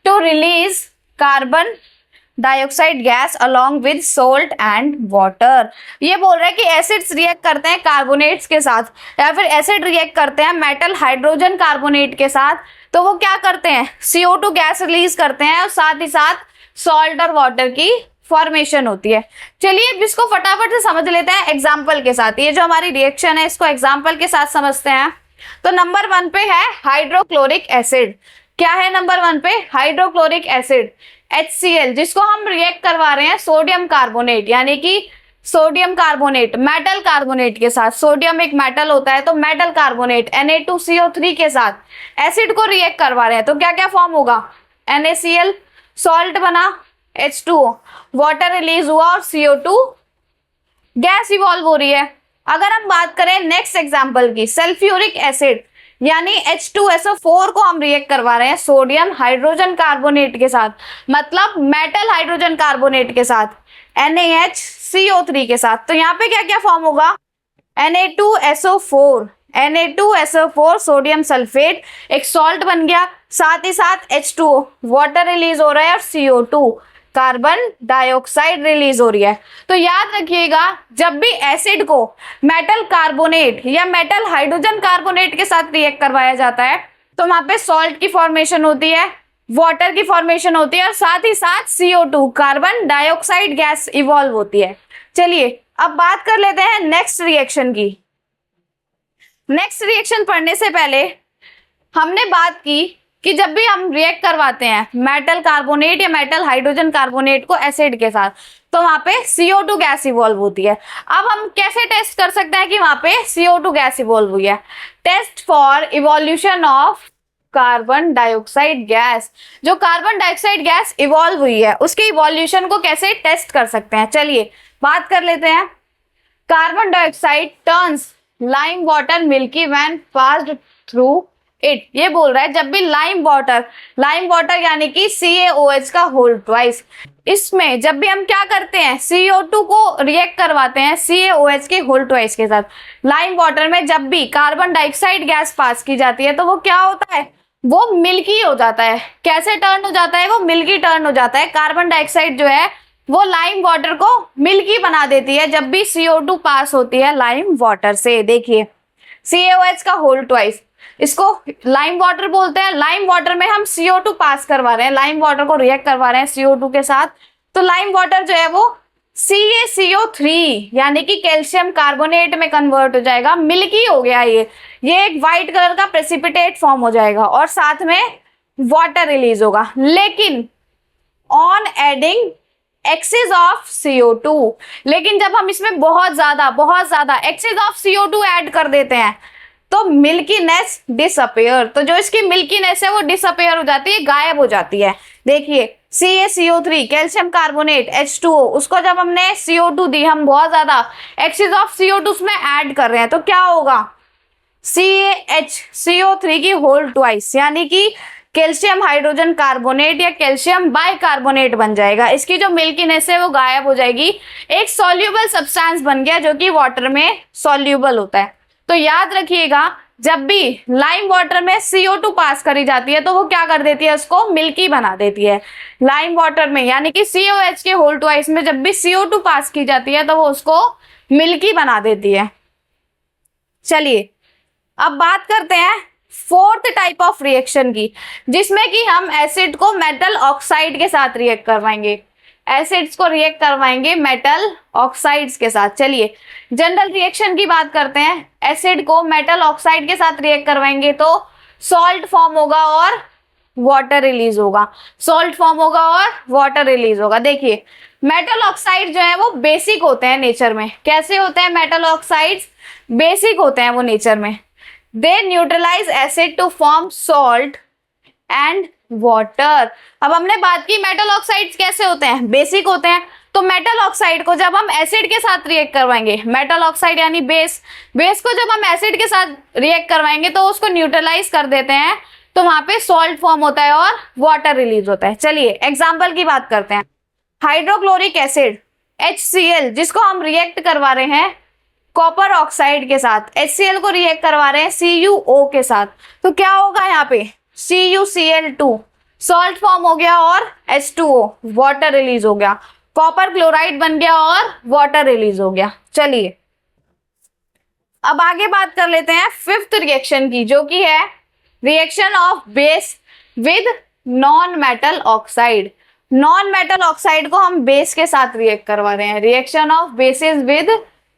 Speaker 1: to release carbon dioxide gas along with salt and water. ये बोल रहा है कि एसिड्स रिएक्ट करते हैं कार्बोनेट्स के साथ या फिर एसिड रिएक्ट करते हैं मेटल हाइड्रोजन कार्बोनेट के साथ, तो वो क्या करते हैं, CO2 गैस रिलीज करते हैं और साथ ही साथ सॉल्ट और वाटर की फॉर्मेशन होती है। चलिए इसको फटाफट से समझ लेते हैं एग्जाम्पल के साथ। ये जो हमारी रिएक्शन है इसको एग्जाम्पल के साथ समझते हैं। तो नंबर 1 पे है हाइड्रोक्लोरिक एसिड। क्या है नंबर 1 पे? हाइड्रोक्लोरिक एसिड HCl, जिसको हम रिएक्ट करवा रहे हैं सोडियम कार्बोनेट यानी कि सोडियम कार्बोनेट मेटल कार्बोनेट के साथ। सोडियम एक मेटल होता है तो मेटल कार्बोनेट Na2CO3 के साथ एसिड को रिएक्ट करवा रहे हैं। तो क्या क्या फॉर्म होगा? NaCl, सॉल्ट बना, H2O, वाटर रिलीज हुआ और CO2 गैस इवॉल्व हो रही है। अगर हम बात करें नेक्स्ट एग्जांपल की, सल्फ्यूरिक एसिड यानी H2SO4 को हम रिएक्ट करवा रहे हैं सोडियम हाइड्रोजन कार्बोनेट के साथ, मतलब मेटल हाइड्रोजन कार्बोनेट के साथ, NaHCO3 के साथ। तो यहाँ पे क्या क्या फॉर्म होगा? Na2SO4, Na2SO4 सोडियम सल्फेट एक सॉल्ट बन गया, साथ ही साथ H2O वाटर रिलीज हो रहा है और CO2 कार्बन डाइऑक्साइड रिलीज हो रही है। तो याद रखिएगा जब भी एसिड को मेटल कार्बोनेट या मेटल हाइड्रोजन कार्बोनेट के साथ रिएक्ट करवाया जाता है तो वहां पे सॉल्ट की फॉर्मेशन होती है, वाटर की फॉर्मेशन होती है और साथ ही साथ CO2 carbon dioxide gas evolve होती है। चलिए अब बात कर लेते हैं नेक्स्ट रिएक्शन की। नेक्स्ट रिएक्शन पढ़ने से पहले हमने बात की कि जब भी हम रिएक्ट करवाते हैं मेटल कार्बोनेट या मेटल हाइड्रोजन कार्बोनेट को एसिड के साथ तो वहां पे CO2 गैस इवॉल्व होती है। अब हम कैसे टेस्ट कर सकते हैं कि वहां पे CO2 गैस इवॉल्व हुई है? Test for evolution of carbon dioxide gas. जो कार्बन डाइऑक्साइड गैस इवॉल्व हुई है उसके इवोल्यूशन को कैसे टेस्ट कर सकते हैं? चलिए बात कर लेते हैं। Carbon dioxide turns lime water milky when passed through it. ये बोल रहा है जब भी लाइम वाटर यानी कि CaOH का होल ट्वाइस, इसमें जब भी हम क्या करते हैं CO2 को रिएक्ट करवाते हैं CaOH के होल ट्वाइस के साथ, लाइम वाटर में जब भी कार्बन डाइऑक्साइड गैस पास की जाती है तो वो क्या होता है? वो मिल्की हो जाता है। कैसे टर्न हो जाता है? वो मिल्की टर्न हो जाता है। कार्बन डाइऑक्साइड जो है वो लाइम वाटर को मिल्की बना देती है जब भी CO2 पास होती है लाइम वाटर से। देखिए CaOH का होल ट्वाइस, इसको लाइम वाटर बोलते हैं। लाइम वाटर में हम CO2 पास करवा रहे हैं, लाइम वाटर को रिएक्ट करवा रहे हैं CO2 के साथ, तो लाइम वाटर जो है वो CaCO3 यानी कि कैल्शियम कार्बोनेट में कन्वर्ट हो जाएगा, मिल्की हो गया। ये एक व्हाइट कलर का प्रेसिपिटेट फॉर्म हो जाएगा और साथ में वाटर रिलीज होगा। लेकिन on adding access of CO2, लेकिन जब हम इसमें बहुत ज्यादा एक्सेस ऑफ CO2 ऐड कर देते हैं तो मिल्कीनेस डिसअपेयर। तो जो इसकी मिल्कीनेस है वो डिसअपेयर हो जाती है, गायब हो जाती है। देखिए CaCO3 कैल्शियम कार्बोनेट H2O, उसको जब हमने CO2 दी, हम बहुत ज्यादा एक्सेस ऑफ CO2 उसमें ऐड कर रहे हैं तो क्या होगा? CaHCO3 की होल ट्वाइस यानी कि कैल्शियम हाइड्रोजन कार्बोनेट या कैल्शियम बाइकार्बोनेट बन जाएगा। इसकी जो मिल्कीनेस है वो गायब हो जाएगी, एक सॉल्यूबल सब्सटेंस बन गया जो कि वाटर में सॉल्यूबल होता है। तो याद रखिएगा जब भी लाइम वाटर में CO2 पास करी जाती है तो वो क्या कर देती है? उसको मिल्की बना देती है। लाइम वाटर में यानी कि CaOH के होल ट्वाइस में जब भी CO2 पास की जाती है तो वो उसको मिल्की बना देती है। चलिए अब बात करते हैं फोर्थ टाइप ऑफ रिएक्शन की, जिसमें कि हम एसिड को मेटल ऑक्साइड के साथ रिएक्ट करवाएंगे। एसिड्स को रिएक्ट करवाएंगे मेटल ऑक्साइड्स के साथ। चलिए जनरल रिएक्शन की बात करते हैं। एसिड को मेटल ऑक्साइड के साथ रिएक्ट करवाएंगे तो सॉल्ट फॉर्म होगा और वाटर रिलीज होगा। सॉल्ट फॉर्म होगा और वाटर रिलीज होगा। देखिए मेटल ऑक्साइड जो है वो बेसिक होते हैं नेचर में। कैसे होते हैं मेटल ऑक्साइड्स? बेसिक होते हैं वो नेचर में। They neutralise acid to form salt and water. अब हमने बात की मेटल ऑक्साइड्स कैसे होते हैं? बेसिक होते हैं। तो मेटल ऑक्साइड को जब हम एसिड के साथ रिएक्ट करवाएंगे, मेटल ऑक्साइड यानी बेस को जब हम एसिड के साथ रिएक्ट करवाएंगे तो उसको न्यूट्रलाइज कर देते हैं तो वहां पे सॉल्ट फॉर्म होता है और वाटर रिलीज होता है। चलिए एग्जाम्पल की बात करते हैं। हाइड्रोक्लोरिक एसिड HCl, जिसको हम रिएक्ट करवा रहे हैं कॉपर ऑक्साइड के साथ, HCl को रिएक्ट करवा रहे हैं CuO के साथ, तो क्या होगा यहाँ पे? CuCl2 सॉल्ट फॉर्म हो गया और H2O वाटर रिलीज हो गया, कॉपर क्लोराइड बन गया और वाटर रिलीज हो गया। चलिए अब आगे बात कर लेते हैं फिफ्थ रिएक्शन की, जो कि है reaction of base with non metal oxide. Non metal oxide को हम बेस के साथ रिएक्ट करवा रहे हैं। Reaction of basis with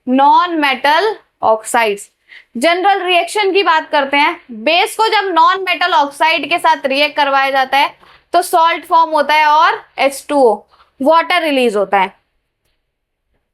Speaker 1: non metal oxides. General reaction की बात करते हैं। बेस को जब नॉन मेटल ऑक्साइड के साथ रिएक्ट करवाया जाता है तो सॉल्ट फॉर्म होता है और H2O वाटर रिलीज होता है।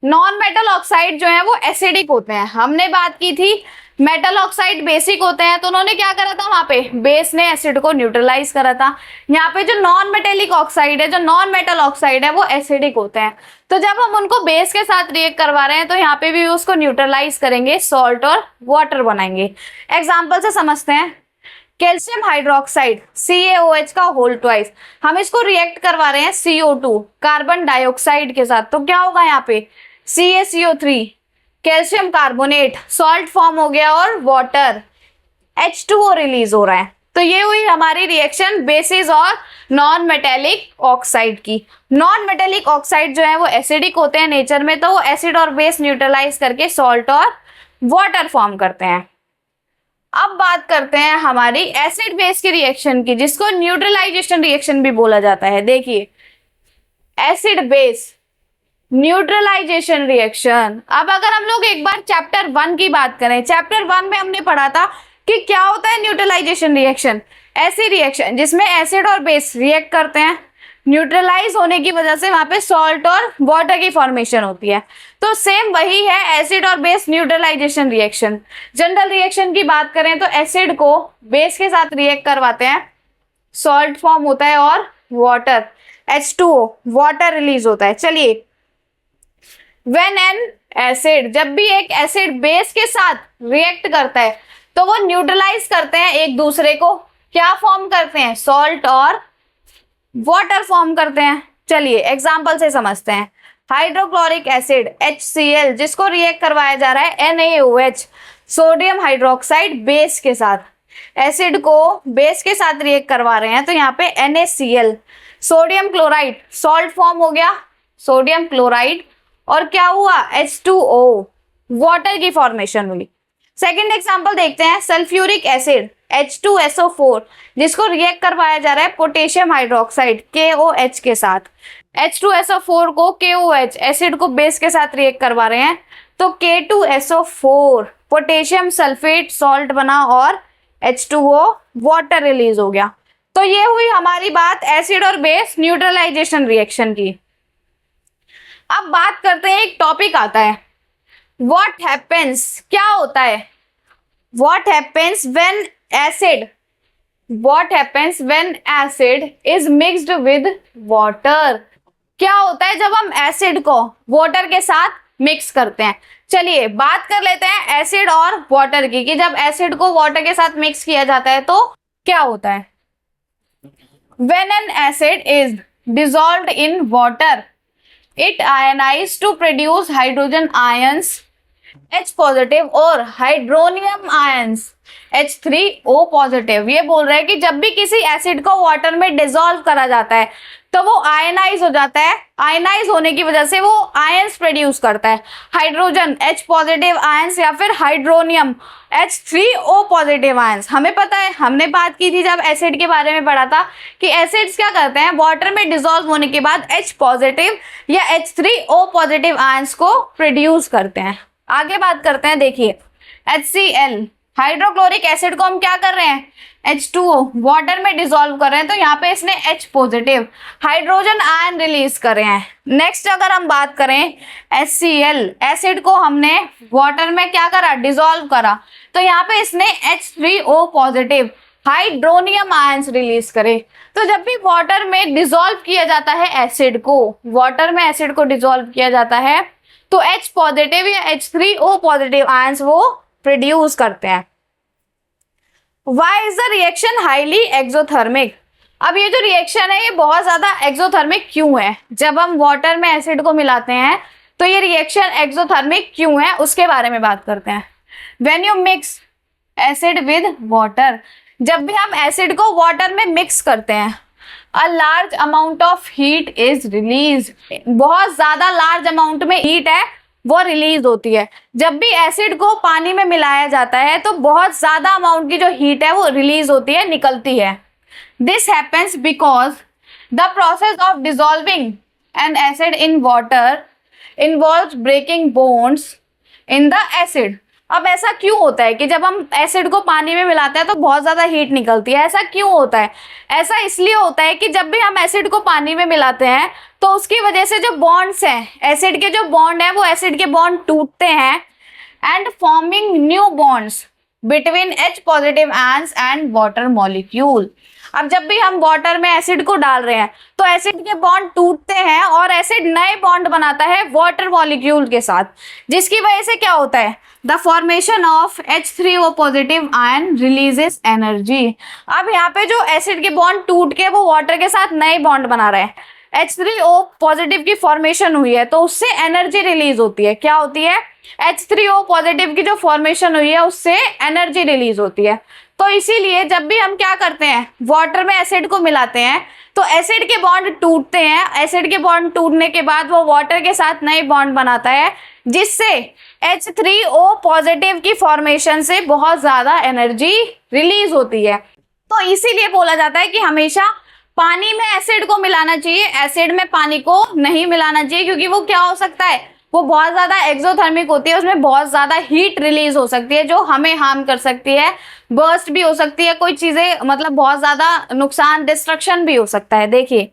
Speaker 1: नॉन मेटल ऑक्साइड जो है वो एसिडिक होते हैं। हमने बात की थी मेटल ऑक्साइड बेसिक होते हैं, तो उन्होंने क्या करा था, वहां पे बेस ने एसिड को न्यूट्रलाइज करा था। यहाँ पे जो नॉन मेटेलिक ऑक्साइड है, जो नॉन मेटल ऑक्साइड है, वो एसिडिक होते हैं। तो जब हम उनको बेस के साथ रिएक्ट करवा रहे हैं तो यहाँ पे भी उसको न्यूट्रलाइज करेंगे, सॉल्ट और वाटर बनाएंगे। एग्जाम्पल से समझते हैं। कैल्शियम हाइड्रोक्साइड CaOH का होल ट्वाइस, हम इसको रिएक्ट करवा रहे हैं CO2 कार्बन डाइऑक्साइड के साथ, तो क्या होगा यहाँ पे CaCO3 calcium carbonate, salt form हो गया और वाटर H2O रिलीज हो रहा है। तो ये हुई हमारी रिएक्शन बेसिस और नॉन मेटेलिक ऑक्साइड की। नॉन मेटेलिक ऑक्साइड जो है वो एसिडिक होते हैं नेचर में, तो वो एसिड और बेस न्यूट्रलाइज करके सॉल्ट और वाटर फॉर्म करते हैं। अब बात करते हैं हमारी एसिड बेस की रिएक्शन की, जिसको न्यूट्रलाइजेशन रिएक्शन भी बोला जाता है। देखिए एसिड बेस न्यूट्रलाइजेशन रिएक्शन। अब अगर हम लोग एक बार चैप्टर 1 की बात करें, चैप्टर 1 में हमने पढ़ा था कि क्या होता है न्यूट्रलाइजेशन रिएक्शन। ऐसी रिएक्शन जिसमें एसिड और बेस रिएक्ट करते हैं, न्यूट्रलाइज होने की वजह से वहां पे सॉल्ट और वाटर की फॉर्मेशन होती है। तो सेम वही है एसिड और base neutralization reaction. General reaction की बात करें तो एसिड को बेस के साथ रिएक्ट करवाते हैं, सॉल्ट फॉर्म होता है और वाटर H2O वाटर रिलीज होता है। चलिए व्हेन एन एसिड, जब भी एक एसिड बेस के साथ रिएक्ट करता है तो वो न्यूट्रलाइज करते हैं एक दूसरे को, क्या फॉर्म करते हैं, सॉल्ट और वाटर फॉर्म करते हैं। चलिए एग्जांपल से समझते हैं। हाइड्रोक्लोरिक एसिड HCl, जिसको रिएक्ट करवाया जा रहा है NaOH सोडियम हाइड्रोक्साइड बेस के साथ, एसिड को बेस के साथ रिएक्ट करवा रहे हैं, तो यहाँ पे NaCl sodium chloride, salt form हो गया सोडियम क्लोराइड, और क्या हुआ H2O वाटर की फॉर्मेशन हुई। सेकेंड एग्जांपल देखते हैं। सल्फ्यूरिक एसिड H2SO4, जिसको रिएक्ट करवाया जा रहा है पोटेशियम हाइड्रोक्साइड KOH के साथ। H2SO4 को KOH एसिड को बेस के साथ रिएक्ट करवा रहे हैं, तो K2SO4 पोटेशियम सल्फेट सॉल्ट बना और H2O वाटर रिलीज हो गया। तो ये हुई हमारी बात एसिड और बेस न्यूट्रलाइजेशन रिएक्शन की। अब बात करते हैं, एक टॉपिक आता है व्हाट हैपेंस, क्या होता है, what happens when acid is mixed with water. क्या होता है जब हम एसिड को वाटर के साथ मिक्स करते हैं। चलिए बात कर लेते हैं एसिड और वाटर की, कि जब एसिड को वाटर के साथ मिक्स किया जाता है तो क्या होता है। When an acid is dissolved in water it ionize to produce hydrogen ions H positive और हाइड्रोनियम आयंस H3O पॉजिटिव। ये बोल रहा है कि जब भी किसी एसिड को वाटर में डिसॉल्व करा जाता है तो वो आयनाइज हो जाता है। आयनाइज होने की वजह से वो आयंस प्रोड्यूस करता है, हाइड्रोजन H पॉजिटिव आयंस या फिर हाइड्रोनियम H3O पॉजिटिव आयंस। हमें पता है, हमने बात की थी जब एसिड के बारे में पढ़ा था कि एसिड्स क्या करते हैं, वाटर में डिसॉल्व होने के बाद H पॉजिटिव या H3O पॉजिटिव आयंस को प्रोड्यूस करते हैं। आगे बात करते हैं, देखिए HCl हाइड्रोक्लोरिक एसिड को हम क्या कर रहे हैं, H2O वाटर में डिसॉल्व कर रहे हैं, तो यहाँ पे इसने H positive hydrogen ion release कर रहे हैं। नेक्स्ट अगर हम बात करें HCl एसिड को हमने वाटर में क्या करा, डिसॉल्व करा, तो यहाँ पे इसने H3O positive hydronium ions release करे। तो जब भी वाटर में डिसॉल्व किया जाता है एसिड को, वाटर में एसिड को डिसॉल्व किया जाता है तो H पॉजिटिव या H3O पॉजिटिव आयंस वो प्रोड्यूस करते हैं। Why is the reaction highly exothermic? अब ये जो रिएक्शन है ये बहुत ज्यादा एक्सोथर्मिक क्यों है। जब हम वाटर में एसिड को मिलाते हैं तो ये रिएक्शन एक्सोथर्मिक क्यों है, उसके बारे में बात करते हैं। When you mix acid with water, जब भी हम एसिड को वाटर में मिक्स करते हैं a large amount of heat is release, बहुत ज्यादा लार्ज अमाउंट में हीट है वो रिलीज होती है। जब भी एसिड को पानी में मिलाया जाता है तो बहुत ज्यादा अमाउंट की जो हीट है वो रिलीज होती है, निकलती है। This happens because the process of dissolving an acid in water involves breaking bonds in the acid. अब ऐसा क्यों होता है कि जब हम एसिड को पानी में मिलाते हैं तो बहुत ज्यादा हीट निकलती है? ऐसा क्यों होता है? ऐसा इसलिए होता है कि जब भी हम एसिड को पानी में मिलाते हैं तो उसकी वजह से जो बॉन्ड्स हैं, एसिड के जो बॉन्ड है वो एसिड के बॉन्ड टूटते हैं and forming new bonds between H positive ions and water molecule. अब जब भी हम वाटर में एसिड को डाल रहे हैं तो एसिड के बॉन्ड टूटते हैं और एसिड नए बॉन्ड बनाता है वाटर मॉलिक्यूल के साथ, जिसकी वजह से क्या होता है? The formation of H3O positive ion releases energy. अब यहाँ पे जो एसिड के बॉन्ड टूट के वो वाटर के साथ नए बॉन्ड बना रहे हैं, H3O पॉजिटिव की फॉर्मेशन हुई है तो उससे एनर्जी रिलीज होती है। क्या होती है? H3O पॉजिटिव की जो फॉर्मेशन हुई है उससे एनर्जी रिलीज होती है। तो इसीलिए जब भी हम क्या करते हैं, वाटर में एसिड को मिलाते हैं तो एसिड के बॉन्ड टूटते हैं। एसिड के बॉन्ड टूटने के बाद वो वाटर के साथ नए बॉन्ड बनाता है, जिससे H3O पॉजिटिव की फॉर्मेशन से बहुत ज्यादा एनर्जी रिलीज होती है। तो इसीलिए बोला जाता है कि हमेशा पानी में एसिड को मिलाना चाहिए, एसिड में पानी को नहीं मिलाना चाहिए, क्योंकि वो क्या हो सकता है, वो बहुत ज्यादा एक्सोथर्मिक होती है, उसमें बहुत ज्यादा हीट रिलीज हो सकती है जो हमें हार्म कर सकती है, बर्स्ट भी हो सकती है, कोई चीजें मतलब बहुत ज्यादा नुकसान, डिस्ट्रक्शन भी हो सकता है। देखिए,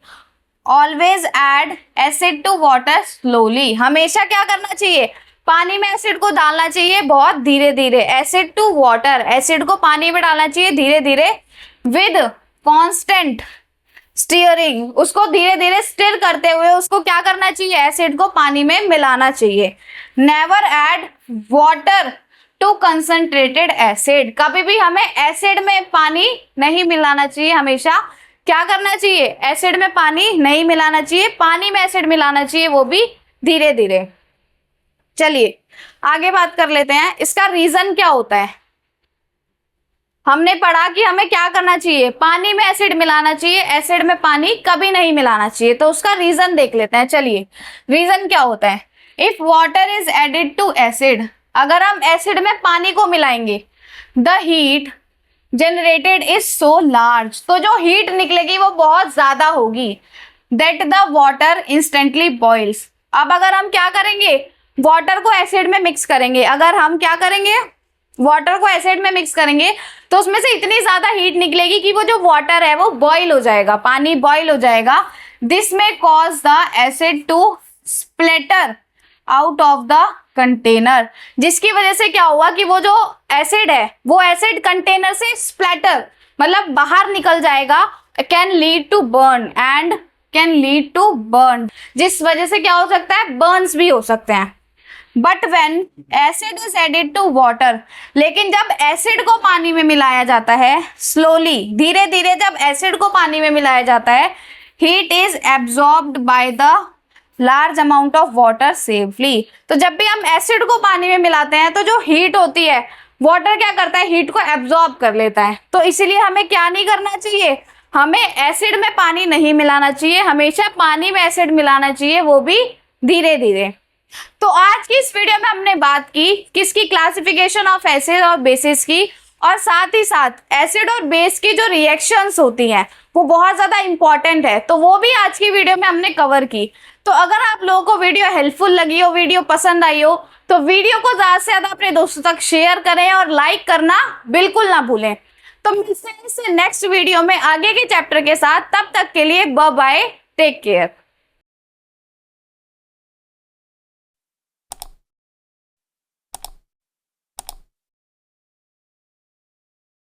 Speaker 1: always add acid to water slowly. हमेशा क्या करना चाहिए? पानी में एसिड को डालना चाहिए बहुत धीरे धीरे। एसिड टू वाटर, एसिड को पानी में डालना चाहिए धीरे धीरे। विद कॉन्स्टेंट स्टीयरिंग, उसको धीरे धीरे स्टिर करते हुए उसको क्या करना चाहिए? एसिड को पानी में मिलाना चाहिए। Never add water to concentrated acid, कभी भी हमें एसिड में पानी नहीं मिलाना चाहिए। हमेशा क्या करना चाहिए? एसिड में पानी नहीं मिलाना चाहिए, पानी में एसिड मिलाना चाहिए, वो भी धीरे धीरे। चलिए आगे बात कर लेते हैं, इसका रीजन क्या होता है। हमने पढ़ा कि हमें क्या करना चाहिए? पानी में एसिड मिलाना चाहिए, एसिड में पानी कभी नहीं मिलाना चाहिए। तो उसका रीजन देख लेते हैं। चलिए, रीजन क्या होता है? If water is added to acid, अगर हम एसिड में पानी को मिलाएंगे, the heat generated is so large, तो जो हीट निकलेगी वो बहुत ज्यादा होगी, that the water instantly boils. अब अगर हम क्या करेंगे? वाटर को एसिड में मिक्स करेंगे। अगर हम क्या करेंगे? वाटर को एसिड में मिक्स करेंगे तो उसमें से इतनी ज्यादा हीट निकलेगी कि वो जो वाटर है वो बॉईल हो जाएगा, पानी बॉईल हो जाएगा। This may cause the acid to splatter out of the container, जिसकी वजह से क्या हुआ कि वो जो एसिड है वो एसिड कंटेनर से स्प्लैटर मतलब बाहर निकल जाएगा। Can lead to burn and can lead to burn, जिस वजह से क्या हो सकता है? बर्न्स भी हो सकते हैं। But when acid is added to water, लेकिन जब एसिड को पानी में मिलाया जाता है, स्लोली धीरे धीरे जब एसिड को पानी में मिलाया जाता है, heat is absorbed by the large amount of water safely. तो जब भी हम एसिड को पानी में मिलाते हैं तो जो हीट होती है, वाटर क्या करता है? हीट को एब्जॉर्ब कर लेता है। तो इसीलिए हमें क्या नहीं करना चाहिए? हमें एसिड में पानी नहीं मिलाना चाहिए, हमेशा पानी में एसिड मिलाना चाहिए, वो भी धीरे धीरे। तो आज की इस वीडियो में हमने बात की किसकी? क्लासिफिकेशन ऑफ एसिड और बेसिस की, और साथ ही साथ एसिड और बेस की जो रिएक्शंस होती हैं वो बहुत ज्यादा इंपॉर्टेंट है, तो वो भी आज की वीडियो में हमने कवर की। तो अगर आप लोगों को वीडियो हेल्पफुल लगी हो, वीडियो पसंद आई हो, तो वीडियो को ज्यादा से ज्यादा अपने दोस्तों तक शेयर करें और लाइक करना बिल्कुल ना भूलें। तो मिलते हैं इससे नेक्स्ट वीडियो में आगे के चैप्टर के साथ। तब तक के लिए बाय बाय, टेक केयर।